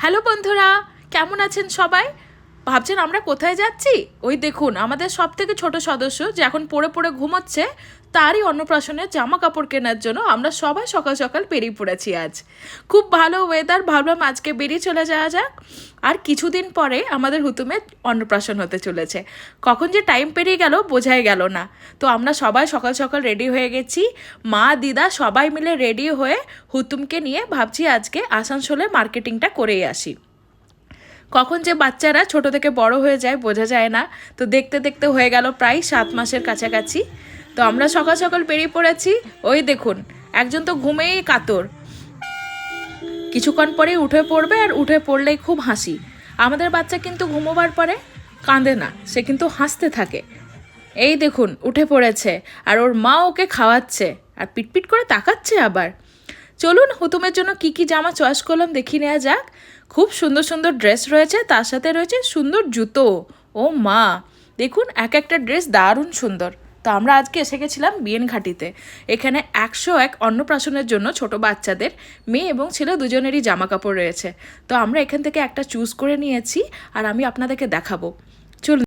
Hello বন্ধুরা, কেমন আছেন সবাই? ভাবছেন আমরা কোথায় যাচ্ছি? ওই দেখুন, আমাদের সব থেকে ছোট সদস্য যে এখন পড়ে পড়ে ঘুমোচ্ছে, তারই অন্নপ্রাশনের জামা কাপড় কেনার জন্য আমরা সবাই সকাল সকাল বেরিয়ে পড়েছি আজ। খুব ভালো ওয়েদার, ভাবলাম আজকে বেরিয়ে চলে যাওয়া যাক। আর কিছুদিন পরে আমাদের হুতুমের অন্নপ্রাশন হতে চলেছে। কখন যে টাইম পেরিয়ে গেল বোঝাই গেল না। তো আমরা সবাই সকাল সকাল রেডি হয়ে গেছি। মা দিদা সবাই মিলে রেডি হয়ে হুতুমকে নিয়ে ভাবছি আজকে আসানসোলে মার্কেটিংটা করেই আসি। কখন যে বাচ্চারা ছোট থেকে বড় হয়ে যায় বোঝা যায় না। তো দেখতে দেখতে হয়ে গেল প্রায় 7 মাসের কাছাকাছি। তো আমরা সকাল সকাল বেরিয়ে পড়েছি। ওই দেখুন, একজন তো ঘুমেই কাতর, কিছুক্ষণ পরেই উঠে পড়বে, আর উঠে পড়লেই খুব হাসি। আমাদের বাচ্চা কিন্তু ঘুমোবার পরে কাঁদে না, সে কিন্তু হাসতে থাকে। এই দেখুন উঠে পড়েছে, আর ওর মা ওকে খাওয়াচ্ছে আর পিটপিট করে তাকাচ্ছে আবার। চলুন হুতুমের জন্য কি কি জামা চয়েস করলাম দেখি নেওয়া যাক। খুব সুন্দর সুন্দর ড্রেস রয়েছে, তার সাথে রয়েছে সুন্দর জুতো। ও মা, দেখুন এক একটা ড্রেস দারুণ সুন্দর। তো আমরা আজকে এসে গেছিলাম বিএনঘাটিতে। এখানে 101 অন্নপ্রাশনের জন্য ছোট বাচ্চাদের, মেয়ে এবং ছেলে দুজনেরই জামা কাপড় রয়েছে। তো আমরা এখান থেকে একটা চুজ করে নিয়েছি, আর আমি আপনাদেরকে দেখাবো। চলুন।